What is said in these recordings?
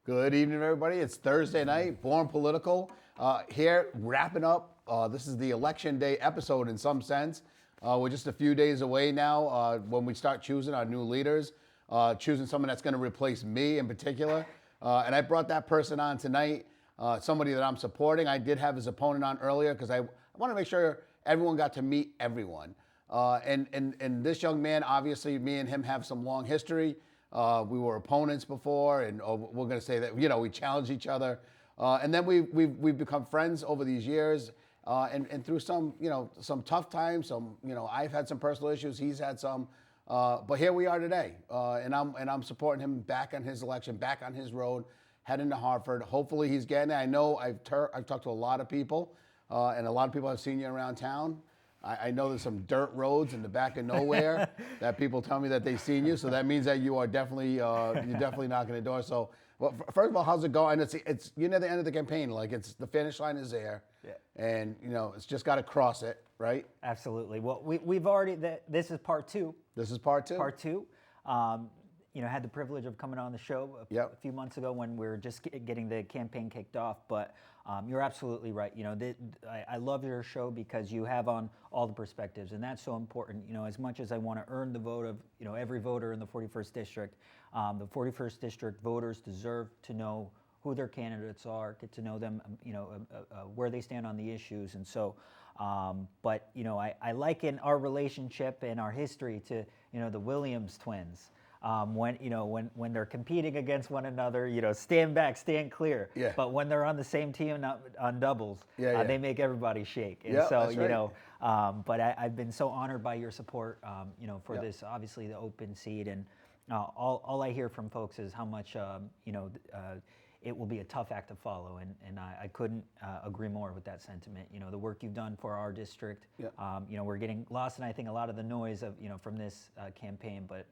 Good evening, everybody. It's Thursday night, BornPolitical. Here, wrapping up. This is the election day episode in some sense. We're just a few days away now when we start choosing our new leaders, choosing someone that's going to replace me in particular. And I brought that person on tonight, somebody that I'm supporting. I did have his opponent on earlier because I want to make sure everyone got to meet everyone. And this young man, obviously, me and him have some long history. We were opponents before, and we're going to say that, we challenged each other. And then we've become friends over these years. And through some tough times, I've had some personal issues, he's had some. But here we are today. And I'm supporting him back on his election, back on his road, heading to Hartford. Hopefully he's getting there. I know I've talked to a lot of people, and a lot of people have seen you around town. I know there's some dirt roads in the back of nowhere that people tell me that they've seen you. So that means that you are definitely you're definitely knocking the door. So, well, first of all, how's it going? It's you're near the end of the campaign. Like the finish line is there, and it's just got to cross it, right? Absolutely. Well, we've already this is part two. This is part two. Part two. Had the privilege of coming on the show a few months ago when we were just getting the campaign kicked off. But you're absolutely right. I love your show because you have on all the perspectives, and that's so important. As much as I want to earn the vote of every voter in the 41st district, the 41st district voters deserve to know who their candidates are, get to know them, where they stand on the issues, and so. But I liken our relationship and our history to the Williams twins. When they're competing against one another, stand back, stand clear. Yeah. But when they're on the same team on doubles, they make everybody shake. And so, that's right. But I've been so honored by your support, for this, obviously the open seat. And all I hear from folks is how much, it will be a tough act to follow. And I couldn't agree more with that sentiment. The work you've done for our district, we're getting lost in, I think, a lot of the noise of, from this campaign, but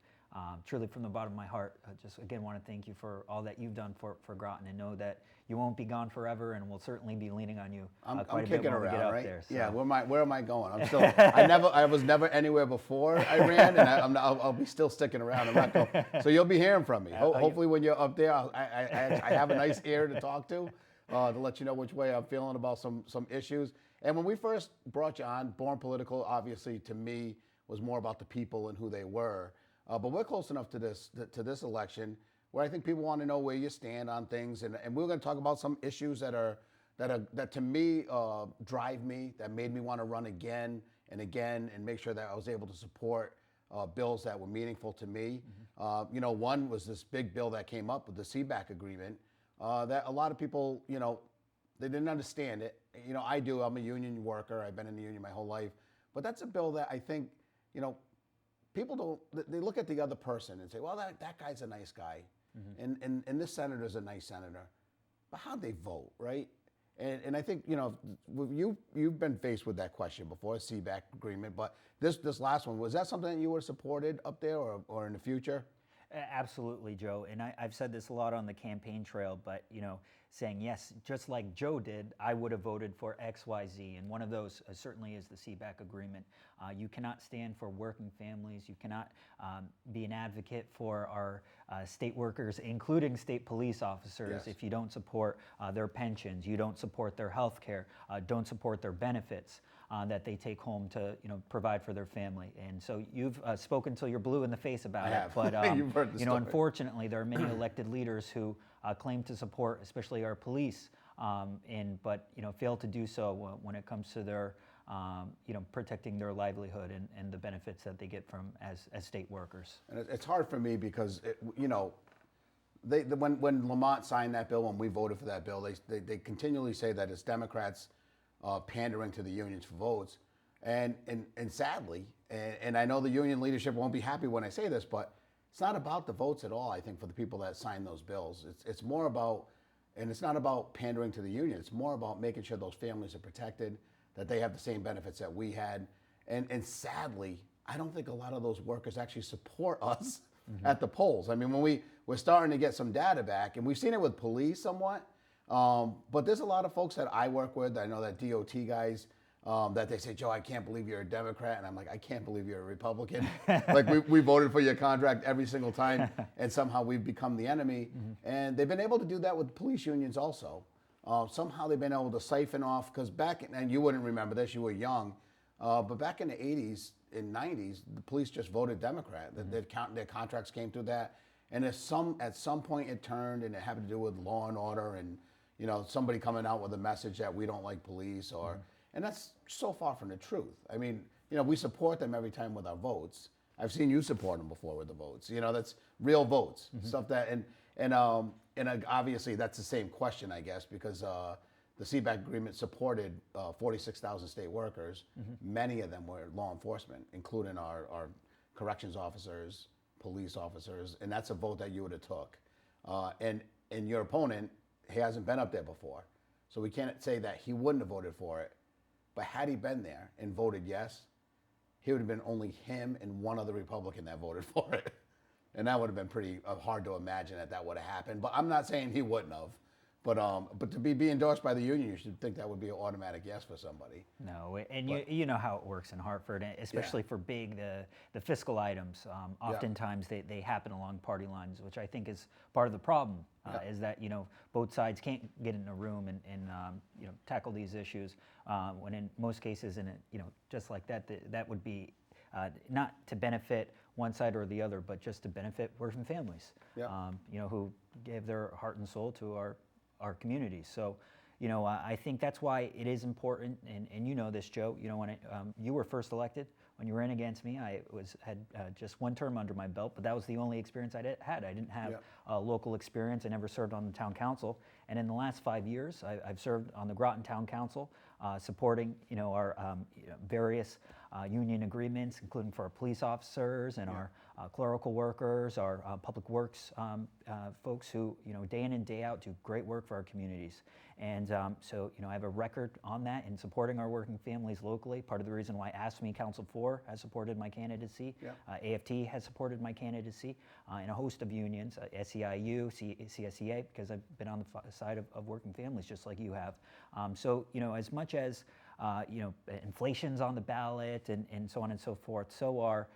truly from the bottom of my heart, just again want to thank you for all that you've done for Groton, and know that you won't be gone forever, and we'll certainly be leaning on you quite a bit when we get out there. So. Yeah, where am I going? I'm still. I was never anywhere before I ran, and I'll be still sticking around. I'm not going. So you'll be hearing from me. Hopefully, when you're up there, I have a nice ear to talk to let you know which way I'm feeling about some issues. And when we first brought you on, BornPolitical, obviously to me was more about the people and who they were. But we're close enough to this election where I think people want to know where you stand on things, and we're going to talk about some issues that to me drive me, that made me want to run again and again, and make sure that I was able to support bills that were meaningful to me. Mm-hmm. One was this big bill that came up with the CBAC agreement that a lot of people, they didn't understand it. I do. I'm a union worker. I've been in the union my whole life, but that's a bill that I think, people they look at the other person and say, well, that guy's a nice guy. Mm-hmm. And this senator's a nice senator. But how'd they vote, right? And I think, you've been faced with that question before, CBAC agreement, but this last one, was that something that you would have supported up there or in the future? Absolutely, Joe. And I've said this a lot on the campaign trail, but, saying, yes, just like Joe did, I would have voted for X, Y, Z. And one of those certainly is the CBAC agreement. You cannot stand for working families. You cannot be an advocate for our state workers, including state police officers, if you don't support their pensions, you don't support their health care, don't support their benefits that they take home to provide for their family. And so you've spoken till you're blue in the face about it. But You've heard the story. Unfortunately, there are many elected leaders who claim to support, especially our police, but fail to do so when it comes to their protecting their livelihood and the benefits that they get from as state workers. And it's hard for me because when Lamont signed that bill, when we voted for that bill, they continually say that it's Democrats pandering to the unions for votes, and sadly, and I know the union leadership won't be happy when I say this, but it's not about the votes at all. I think for the people that signed those bills, it's more about, and it's not about pandering to the union. It's more about making sure those families are protected, that they have the same benefits that we had, and sadly, I don't think a lot of those workers actually support us at the polls. I mean, when we're starting to get some data back, and we've seen it with police somewhat, but there's a lot of folks that I work with. I know that DOT guys, that they say, Joe, I can't believe you're a Democrat. And I'm like, I can't believe you're a Republican. Like we voted for your contract every single time, and somehow we've become the enemy. And they've been able to do that with police unions also. Somehow they've been able to siphon off, because and you wouldn't remember this, you were young, but back in the 80s and 90s, the police just voted Democrat. Their contracts came through that. And at some point it turned, and it had to do with law and order, and somebody coming out with a message that we don't like police, and that's so far from the truth. I mean, we support them every time with our votes. I've seen you support them before with the votes. That's real votes, stuff that, and obviously that's the same question, I guess, because the CBAC agreement supported 46,000 state workers. Many of them were law enforcement, including our corrections officers, police officers, and that's a vote that you would have took. And your opponent, he hasn't been up there before, so we can't say that he wouldn't have voted for it. But had he been there and voted yes, he would have been only him and one other Republican that voted for it, and that would have been pretty hard to imagine that would have happened. But I'm not saying he wouldn't have. But to be endorsed by the union, you should think that would be an automatic yes for somebody. No, and you know how it works in Hartford, especially for the fiscal items. Oftentimes they happen along party lines, which I think is part of the problem. Is that both sides can't get in a room and tackle these issues when in most cases, and just like that would be not to benefit one side or the other, but just to benefit working families. Who gave their heart and soul to our communities. So, I think that's why it is important, and you know this, Joe. When you were first elected, when you ran against me, I had just one term under my belt, but that was the only experience I had. I didn't have local experience. I never served on the town council, and in the last 5 years, I've served on the Groton Town Council, supporting our various union agreements, including for our police officers and our clerical workers, our public works folks who day in and day out do great work for our communities. And so I have a record on that in supporting our working families locally. Part of the reason why AFSCME Council 4 has supported my candidacy, AFT has supported my candidacy, and a host of unions, SEIU, CSEA, because I've been on the side of working families just like you have. So as much as inflation's on the ballot and so on and so forth, so are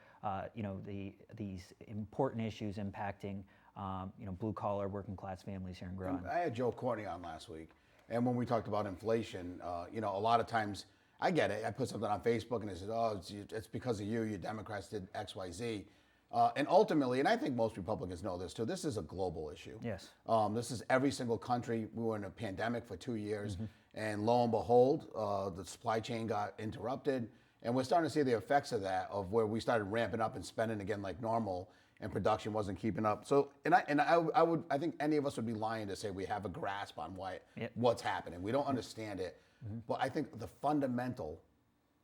these important issues impacting blue collar working class families here in Groton. I had Joe Courtney on last week, and when we talked about inflation, a lot of times I get it. I put something on Facebook and they said, "Oh, it's because of you Democrats did X, Y, Z." And ultimately, and I think most Republicans know this too, this is a global issue. Yes. This is every single country. We were in a pandemic for 2 years, and lo and behold, the supply chain got interrupted, and we're starting to see the effects of that, of where we started ramping up and spending again like normal, and production wasn't keeping up. So, I think any of us would be lying to say we have a grasp on what's happening. We don't understand it, but I think the fundamental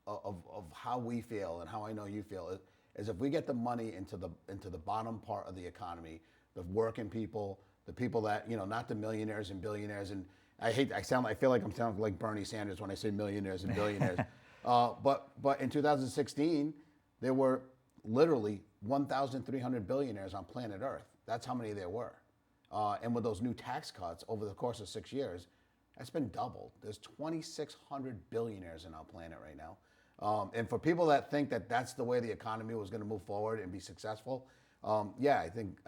of how we feel and how I know you feel is if we get the money into the bottom part of the economy, the working people, the people that not the millionaires and billionaires. And I feel like I'm sounding like Bernie Sanders when I say millionaires and billionaires. But in 2016, there were literally 1,300 billionaires on planet Earth. That's how many there were. And with those new tax cuts over the course of 6 years, that's been doubled. There's 2,600 billionaires on our planet right now. And for people that think that that's the way the economy was going to move forward and be successful, I think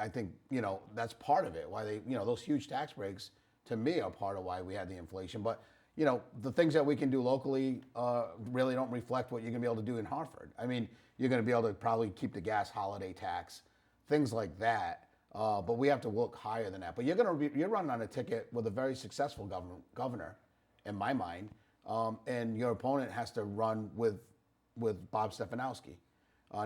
that's part of it. Why they those huge tax breaks to me are part of why we had the inflation. But the things that we can do locally really don't reflect what you're going to be able to do in Hartford. I mean, you're going to be able to probably keep the gas holiday tax, things like that. But we have to look higher than that. But you're running on a ticket with a very successful governor, in my mind. And your opponent has to run with Bob Stefanowski.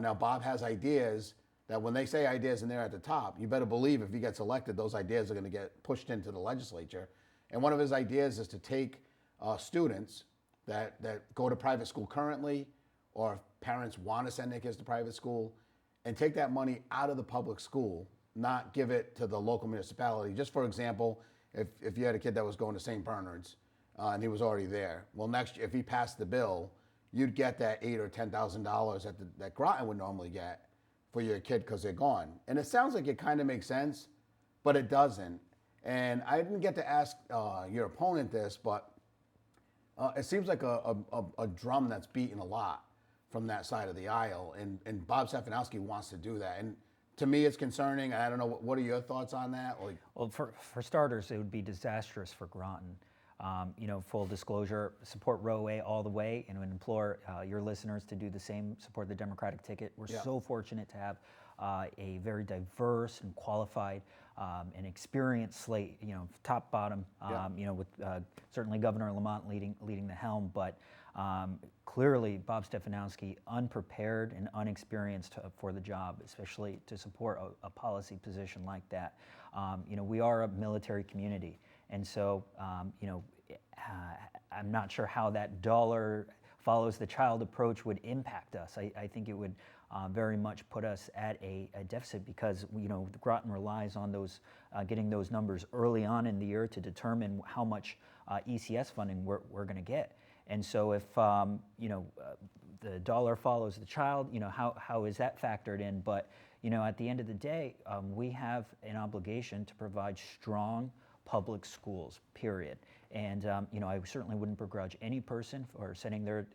Now, Bob has ideas that when they say ideas and they're at the top, you better believe if he gets elected, those ideas are going to get pushed into the legislature. And one of his ideas is to take students that go to private school currently, or if parents want to send their kids to private school, and take that money out of the public school, not give it to the local municipality. Just for example, if you had a kid that was going to St. Bernard's, and he was already there. Well, next year, if he passed the bill, you'd get that $8,000 or $10,000 that Groton would normally get for your kid because they're gone. And it sounds like it kind of makes sense, but it doesn't. And I didn't get to ask your opponent this, but It seems like a drum that's beaten a lot from that side of the aisle, and Bob Stefanowski wants to do that. And to me, it's concerning. I don't know, what are your thoughts on that? Like, well, for starters, it would be disastrous for Groton. Full disclosure, support Row A all the way, and would implore your listeners to do the same, support the Democratic ticket. We're so fortunate to have a very diverse and qualified and experienced slate, top, bottom, with certainly Governor Lamont leading the helm, but clearly Bob Stefanowski unprepared and unexperienced for the job, especially to support a policy position like that. We are a military community. And so, I'm not sure how that dollar follows the child approach would impact us. I think it would very much put us at a deficit because, Groton relies on those getting those numbers early on in the year to determine how much ECS funding we're going to get. And so if, the dollar follows the child, how is that factored in? But, at the end of the day, we have an obligation to provide strong public schools, period. And I certainly wouldn't begrudge any person for sending their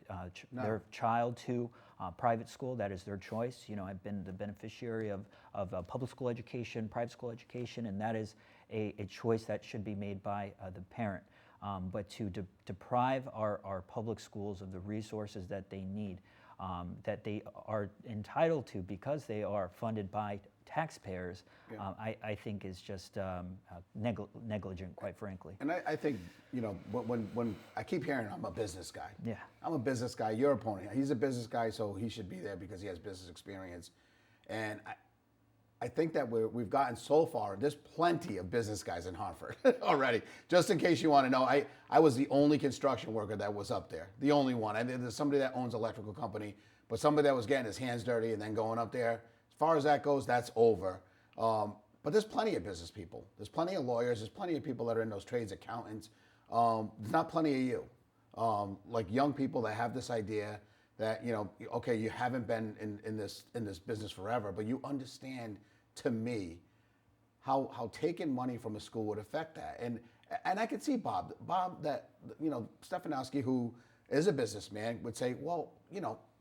child to private school. That is their choice. I've been the beneficiary of public school education, private school education, and that is a choice that should be made by the parent. But to deprive our public schools of the resources that they need, that they are entitled to because they are funded by taxpayers, I think is just negligent, quite frankly. And I think, when I keep hearing I'm a business guy. Yeah. I'm a business guy. Your opponent, he's a business guy, so he should be there because he has business experience. And I think that we've gotten so far. There's plenty of business guys in Hartford already. Just in case you want to know, I was the only construction worker that was up there. The only one. There's somebody that owns an electrical company, but somebody that was getting his hands dirty and then going up there. As far as that goes, that's over. But there's plenty of business people. There's plenty of lawyers. There's plenty of people that are in those trades, accountants. There's not plenty of you. Like young people that have this idea that, okay, you haven't been in this business forever, but you understand, to me, how taking money from a school would affect that. And I could see Bob that, Stefanowski, who is a businessman, would say, well,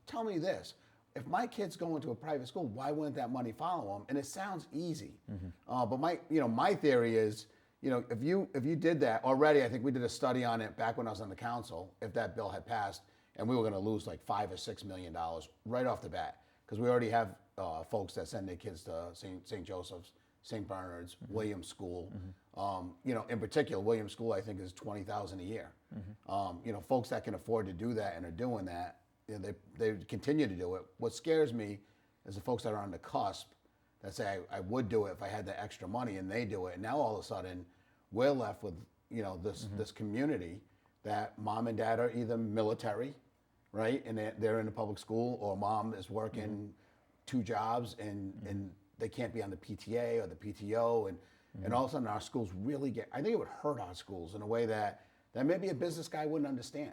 tell me this. If my kid's going to a private school, why wouldn't that money follow them? And it sounds easy. But my theory is, if you did that already, I think we did a study on it back when I was on the council, if that bill had passed, and we were going to lose like $5 or $6 million right off the bat, because we already have folks that send their kids to St. Joseph's, St. Bernard's, Williams School. In particular, Williams School, I think, is $20,000 a year. Folks that can afford to do that and are doing that, they continue to do it. What scares me is the folks that are on the cusp that say, I would do it if I had the extra money, and they do it. And now all of a sudden, we're left with this community that mom and dad are either military, right, and they're in a public school, or mom is working 2 jobs and they can't be on the PTA or the PTO, and all of a sudden our schools really I think it would hurt our schools in a way that maybe a business guy wouldn't understand.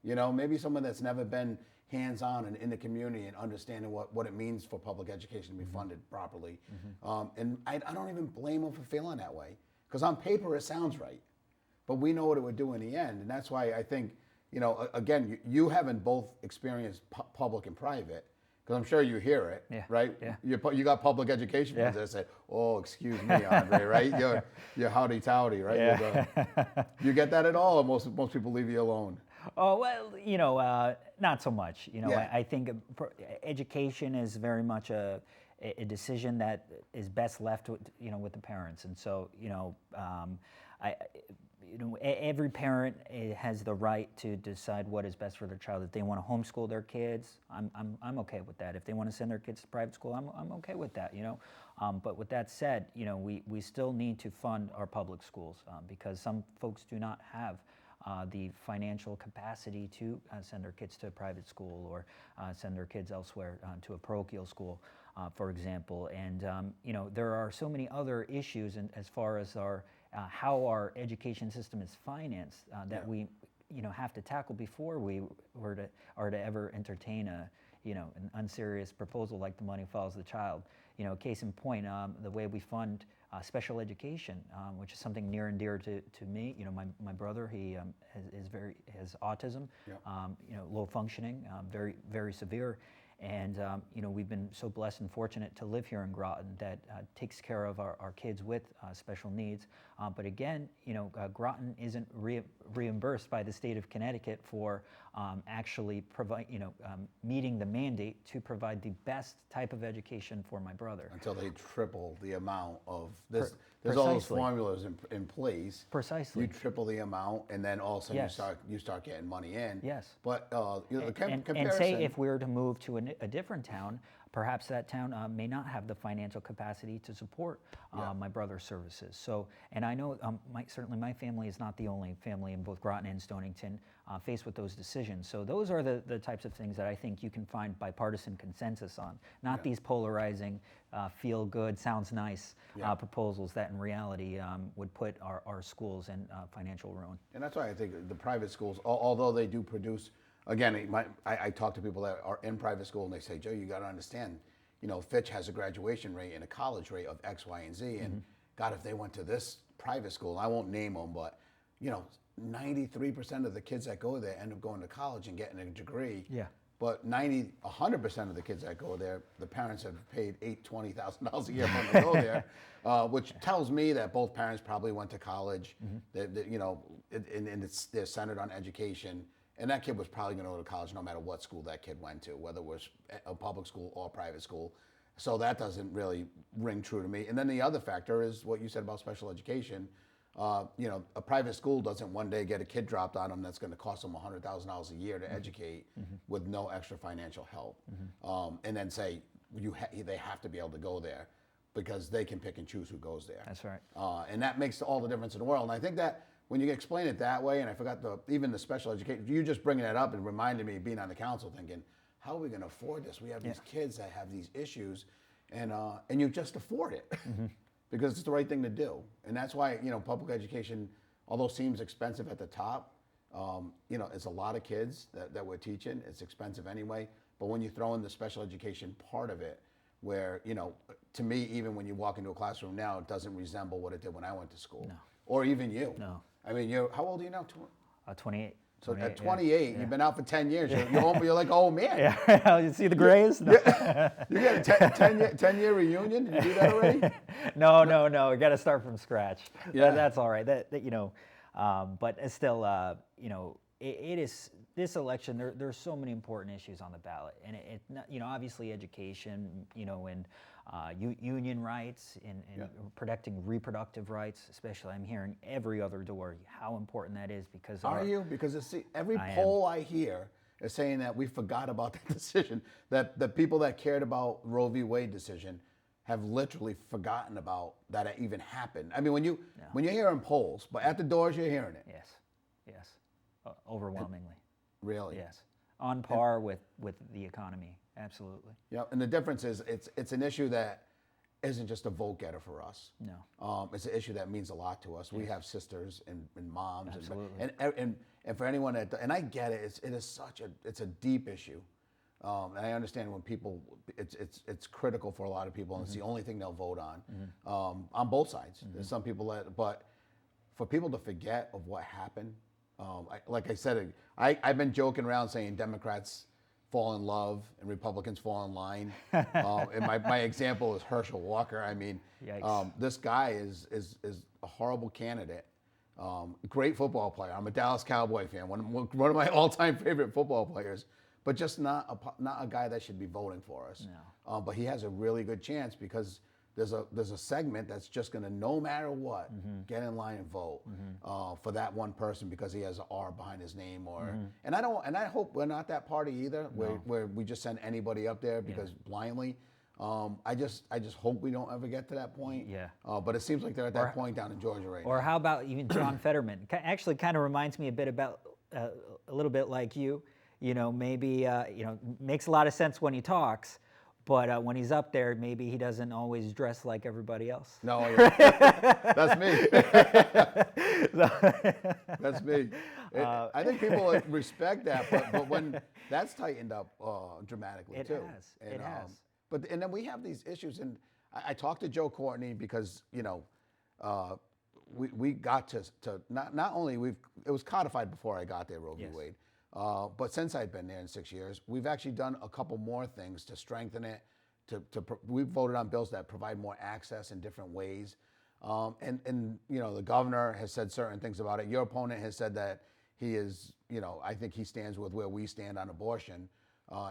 Maybe someone that's never been hands-on and in the community and understanding what it means for public education to be funded properly. And I don't even blame them for feeling that way, because on paper it sounds right, but we know what it would do in the end. And that's why I think, again, you haven't both experienced public and private, because I'm sure you hear it, right? Yeah. You got public education ones that say, oh, excuse me, Aundre, right? You're howdy-towdy, right? Yeah. You get that at all, or most people leave you alone? Oh, well, not so much. I think education is very much a decision that is best left with the parents. And so, every parent has the right to decide what is best for their child. If they want to homeschool their kids, I'm okay with that. If they want to send their kids to private school, I'm okay with that. But with that said, we still need to fund our public schools because some folks do not have the financial capacity to send their kids to a private school or send their kids elsewhere to a parochial school, for example. And there are so many other issues as far as how our education system is financed that we have to tackle before we are to ever entertain an unserious proposal like the money follows the child. case in point, the way we fund special education, which is something near and dear to me. My brother, he has autism, low functioning, very, very severe. And we've been so blessed and fortunate to live here in Groton that takes care of our kids with special needs. But again, Groton isn't reimbursed by the state of Connecticut for actually meeting the mandate to provide the best type of education for my brother. Until they triple the amount of this. There's all those formulas in place. Precisely. You triple the amount, and then all of a sudden Yes. you start getting money in. Yes. But And say if we were to move to a different town, perhaps that town may not have the financial capacity to support my brother's services. So, and I know certainly my family is not the only family in both Groton and Stonington faced with those decisions. So those are the types of things that I think you can find bipartisan consensus on, not these polarizing, feel good, sounds nice proposals that in reality would put our schools in financial ruin. And that's why I think the private schools, although they do produce, again, I talk to people that are in private school and they say, Joe, you got to understand, Fitch has a graduation rate and a college rate of X, Y, and Z. And God, if they went to this private school, I won't name them, but 93% of the kids that go there end up going to college and getting a degree. Yeah. But 100% of the kids that go there, the parents have paid $20,000 a year for them to go there, which tells me that both parents probably went to college. That and they're centered on education. And that kid was probably going to go to college no matter what school that kid went to, whether it was a public school or a private school. So that doesn't really ring true to me. And then the other factor is what you said about special education. A private school doesn't one day get a kid dropped on them that's going to cost them $100,000 a year to educate with no extra financial help. And then say they have to be able to go there because they can pick and choose who goes there. That's right. And that makes all the difference in the world. And I think that when you explain it that way, and I forgot even the special education, you just bringing it up and reminded me of being on the council thinking, how are we going to afford this? We have these kids that have these issues, and you just afford it because it's the right thing to do. And that's why, public education, although seems expensive at the top, it's a lot of kids that we're teaching. It's expensive anyway. But when you throw in the special education part of it, where, to me, even when you walk into a classroom now, it doesn't resemble what it did when I went to school. No. Or even you. No. I mean, how old are you now? 28. So at 28, you've been out for 10 years. You're like, oh man. Yeah, you see the grays? No. You got a 10-year reunion? Did you do that already? No. We got to start from scratch. Yeah. That's all right. But it's still, it is this election. There's so many important issues on the ballot, and obviously education, and union rights and protecting reproductive rights, especially. I'm hearing every other door how important that is because. Are you? Because every poll I hear is saying that we forgot about that decision. That the people that cared about Roe v. Wade decision have literally forgotten about that it even happened. I mean, when you're hearing polls, but at the doors you're hearing it. Yes, overwhelmingly. Really? Yes, on par with the economy. Absolutely. Yeah, and the difference is it's an issue that isn't just a vote getter for us. No. It's an issue that means a lot to us. We have sisters and moms. Absolutely. And for anyone and I get it, it's a deep issue. And I understand when people, it's critical for a lot of people, and it's the only thing they'll vote on both sides. There's some people but for people to forget of what happened, like I said, I've been joking around saying Democrats fall in love and Republicans fall in line. And my example is Herschel Walker. I mean, this guy is a horrible candidate. Great football player. I'm a Dallas Cowboy fan. One of my all-time favorite football players, but just not a guy that should be voting for us. No. But he has a really good chance because there's a segment that's just going to, no matter what, get in line and vote for that one person because he has an R behind his name, and I hope we're not that party either, where we just send anybody up there because blindly. I just hope we don't ever get to that point. Yeah. But it seems like they're at that point down in Georgia right now. Or how about even John Fetterman? Actually, kind of reminds me a bit about a little bit like you. Maybe makes a lot of sense when he talks. But when he's up there, maybe he doesn't always dress like everybody else. No, that's me. That's me. I think people respect that, but when that's tightened up dramatically too. It has. and then we have these issues, and I talked to Joe Courtney because we got to not only it was codified before I got there, Roe v. Wade, but since I've been there in 6 years, we've actually done a couple more things to strengthen it. We've voted on bills that provide more access in different ways, and the governor has said certain things about it. Your opponent has said that he is, I think he stands with where we stand on abortion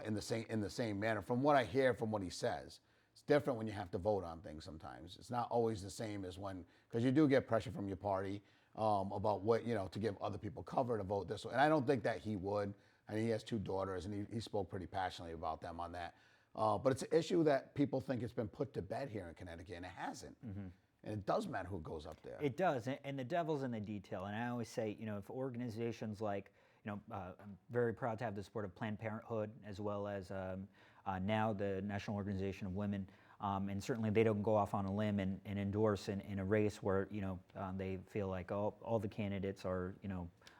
in the same manner. From what I hear, from what he says. It's different when you have to vote on things sometimes. It's not always the same as because you do get pressure from your party about what, to give other people cover to vote this way. And I don't think that he would. I mean, he has 2 daughters, and he spoke pretty passionately about them on that. But it's an issue that people think it's been put to bed here in Connecticut, and it hasn't. Mm-hmm. And it does matter who goes up there. It does, and the devil's in the detail. And I always say, if organizations like, I'm very proud to have the support of Planned Parenthood, as well as now the National Organization of Women, and certainly they don't go off on a limb and endorse in a race where they feel like all the candidates are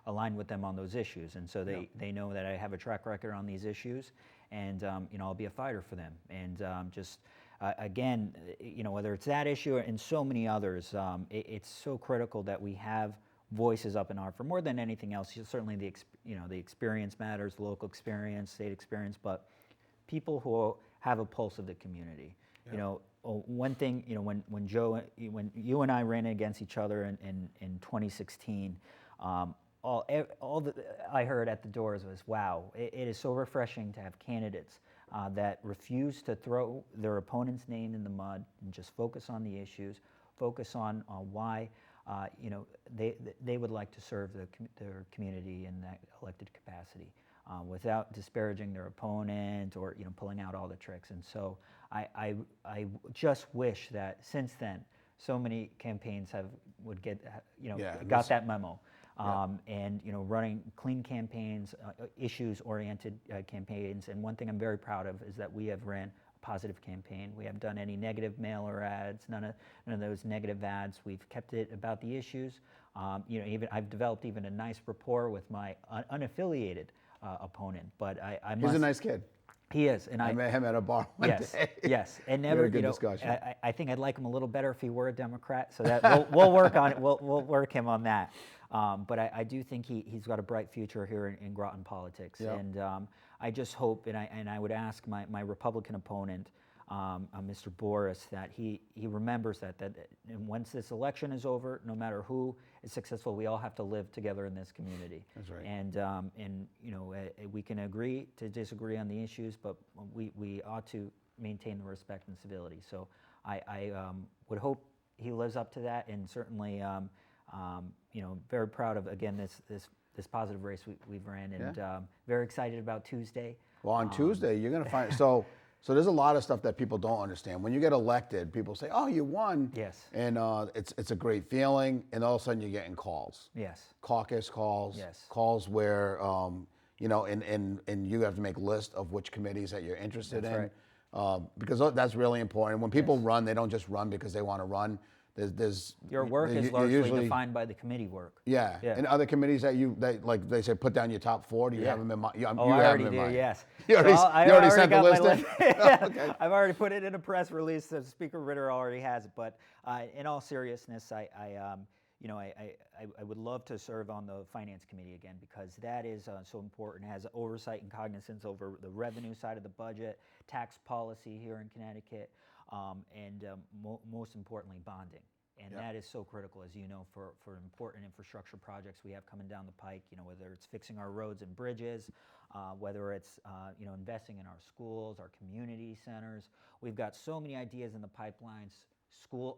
aligned with them on those issues, and so they know that I have a track record on these issues, and I'll be a fighter for them, and again, whether it's that issue and so many others, it's so critical that we have voices up in Hartford more than anything else. Certainly the experience matters, the local experience, state experience, but people who have a pulse of the community. Yeah. One thing, when you and I ran against each other in 2016, all that I heard at the doors was, wow, it is so refreshing to have candidates that refuse to throw their opponent's name in the mud and just focus on the issues, focus on why they would like to serve their community in that elected capacity. Without disparaging their opponent or pulling out all the tricks. And so I just wish that since then so many campaigns got that memo. And running clean campaigns, issues-oriented campaigns. And one thing I'm very proud of is that we have ran a positive campaign. We haven't done any negative mailer ads, none of those negative ads. We've kept it about the issues. Even I've developed even a nice rapport with my unaffiliated opponent, but he's a nice kid. He is, and I met him at a bar one day. Yes, and never. We had a good discussion. I think I'd like him a little better if he were a Democrat. So that we'll work on it. We'll work him on that. But I do think he's got a bright future here in Groton politics, and I just hope, and I would ask my Republican opponent, Mr. Boris, that he remembers that once this election is over, no matter who is successful, we all have to live together in this community. That's right. And we can agree to disagree on the issues, but we ought to maintain the respect and civility. So I would hope he lives up to that, and certainly very proud of again this positive race we've ran, and very excited about Tuesday. Well, on Tuesday you're going to find So there's a lot of stuff that people don't understand. When you get elected, people say, "Oh, you won." Yes. And it's a great feeling, and all of a sudden you're getting calls. Yes. Caucus calls. Yes. Calls where and you have to make a list of which committees that you're interested in. Right. Because that's really important. When people run, they don't just run because they want to run. There's your work is largely defined by the committee work. Yeah. And other committees that like they say put down your top 4. Do you have them in mind? I already do. Yes. You already sent the list in? Okay. I've already put it in a press release. So Speaker Ritter already has it. But in all seriousness, I would love to serve on the Finance Committee again, because that is so important. It has oversight and cognizance over the revenue side of the budget, tax policy here in Connecticut, and most importantly, bonding. And that is so critical, as you know, for important infrastructure projects we have coming down the pike, whether it's fixing our roads and bridges, whether it's, investing in our schools, our community centers. We've got so many ideas in the pipelines, school,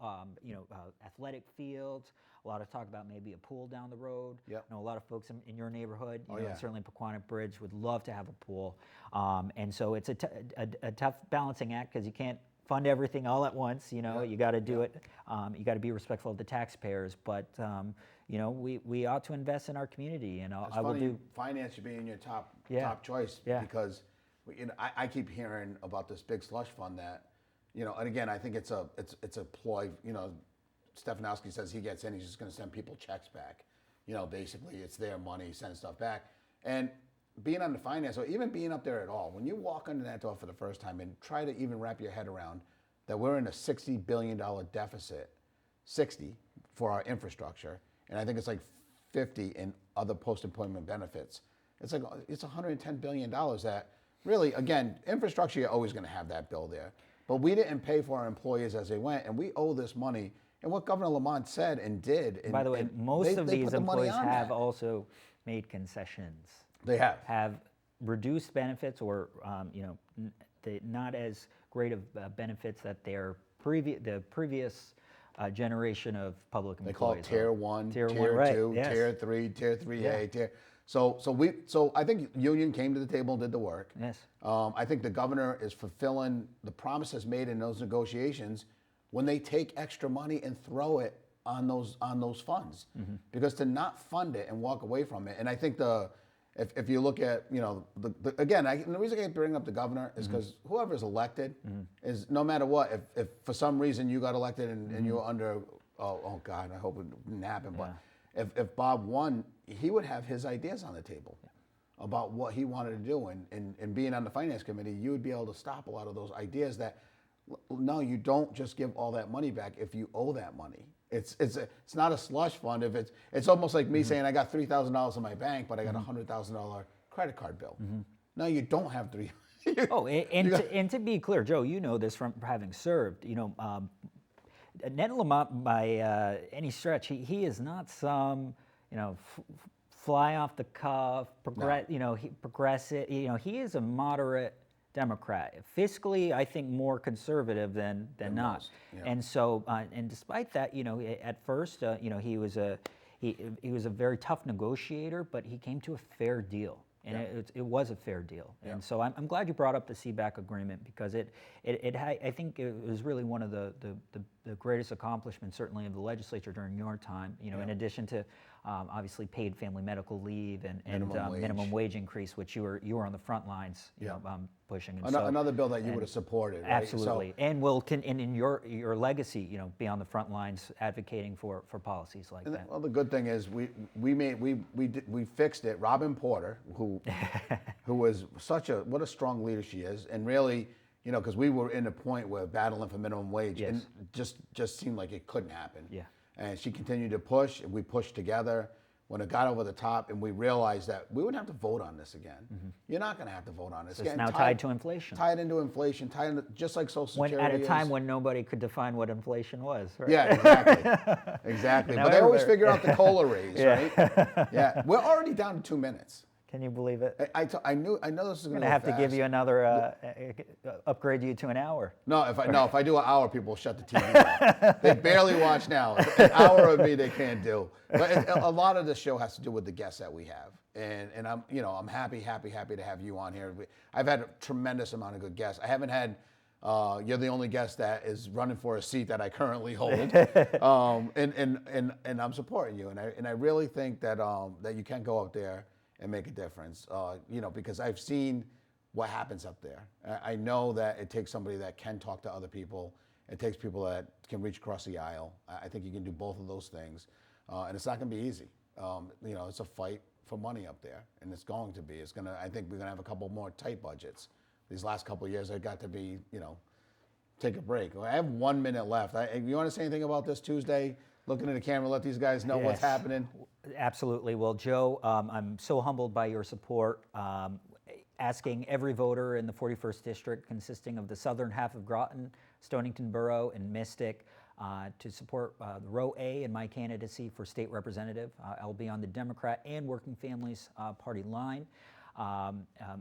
athletic fields, a lot of talk about maybe a pool down the road. Yep. A lot of folks in your neighborhood, yeah. certainly Pequannock Bridge would love to have a pool. And so it's a tough balancing act, because you can't fund everything all at once. You got to do it. You got to be respectful of the taxpayers, but we ought to invest in our community, and I will do. Finance should be in your top choice, because I keep hearing about this big slush fund that and again, I think it's a ploy. Stefanowski says he gets in, he's just going to send people checks back. Basically it's their money, send stuff back, and being on the finance, or even being up there at all, when you walk under that door for the first time and try to even wrap your head around that we're in a $60 billion deficit, 60 for our infrastructure, and I think it's like 50 in other post-employment benefits. It's like, it's $110 billion that really, again, infrastructure, you're always going to have that bill there. But we didn't pay for our employees as they went, and we owe this money. And what Governor Lamont said and did. And, by the way, most of these employees have also made concessions. They have reduced benefits, or not as great of benefits that the previous generation of public employees. They call it Tier 1, Tier 2, right, Tier 3, Tier 3A, So I think union came to the table and did the work. Yes. I think the governor is fulfilling the promises made in those negotiations when they take extra money and throw it on those funds. Mm-hmm. Because to not fund it and walk away from it, and I think if you look at, again, the reason I bring up the governor is because whoever's elected is, no matter what, if for some reason you got elected and you were under, oh God, I hope it didn't happen, but if Bob won, he would have his ideas on the table about what he wanted to do. And being on the finance committee, you would be able to stop a lot of those ideas that, no, you don't just give all that money back if you owe that money. It's not a slush fund. If it's almost like me saying I got $3,000 in my bank, but I got a $100,000 credit card bill. No, you don't have three. And to be clear, Joe, you know this from having served. Ned Lamont, by any stretch, he is not some fly off the cuff, progressive. He is a moderate Democrat, fiscally, I think more conservative than not. Most, yeah. And so, and despite that, at first, he was a very tough negotiator, but he came to a fair deal, and it was a fair deal. Yeah. And so, I'm glad you brought up the CBAC agreement, because I think it was really one of the greatest accomplishments, certainly of the legislature during your time. In addition to obviously paid family medical leave and minimum wage increase, which you were on the front lines, pushing. And another bill that you would have supported, right? Absolutely, and will in your legacy, be on the front lines advocating for policies like that. Well, the good thing is we fixed it. Robin Porter, who was what a strong leader she is, and really, because we were in a point where battling for minimum wage, and just seemed like it couldn't happen. Yeah. And she continued to push, and we pushed together. When it got over the top, and we realized that we wouldn't have to vote on this again. You're not going to have to vote on this. So it's now tied to inflation. Tied into inflation, just like Social Security. At a time when nobody could define what inflation was, right? Yeah, exactly. Exactly. But they always figure out the COLA raise, right? Yeah. We're already down to 2 minutes. Can you believe it? I know this is going to have to give you another, upgrade you to an hour. No, if I do an hour, people will shut the TV off. They barely watch now. An hour of me they can't do. But a lot of the show has to do with the guests that we have, and I'm happy to have you on here. I've had a tremendous amount of good guests. I haven't had. You're the only guest that is running for a seat that I currently hold, and I'm supporting you, and I really think that that you can go up there and make a difference, because I've seen what happens up there. I know that it takes somebody that can talk to other people. It takes people that can reach across the aisle. I think you can do both of those things, and it's not going to be easy. It's a fight for money up there, and it's going to be. I think we're going to have a couple more tight budgets. These last couple of years, they've got to be, take a break. I have 1 minute left. You want to say anything about this Tuesday? Looking at the camera, let these guys know what's happening. Absolutely. Well, Joe, I'm so humbled by your support. Asking every voter in the 41st District, consisting of the southern half of Groton, Stonington Borough, and Mystic, to support Row A in my candidacy for state representative. I'll be on the Democrat and Working Families Party line.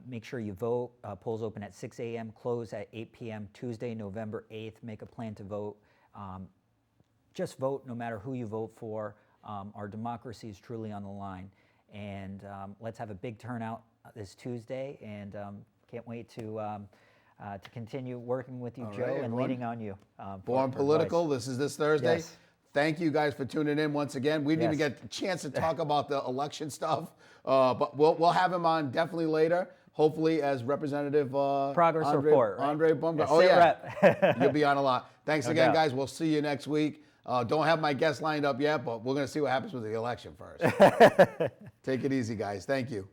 Make sure you vote. Polls open at 6 a.m., close at 8 p.m. Tuesday, November 8th. Make a plan to vote. Just vote, no matter who you vote for. Our democracy is truly on the line. And let's have a big turnout this Tuesday, and can't wait to continue working with you, Joe, and leaning on you. BornPolitical, this is this Thursday. Yes. Thank you guys for tuning in once again. We didn't even get a chance to talk about the election stuff, but we'll have him on definitely later. Hopefully as Representative Progress Report, right? Aundre Bumgardner. You'll be on a lot. Thanks again, guys. We'll see you next week. Don't have my guests lined up yet, but we're going to see what happens with the election first. Take it easy, guys. Thank you.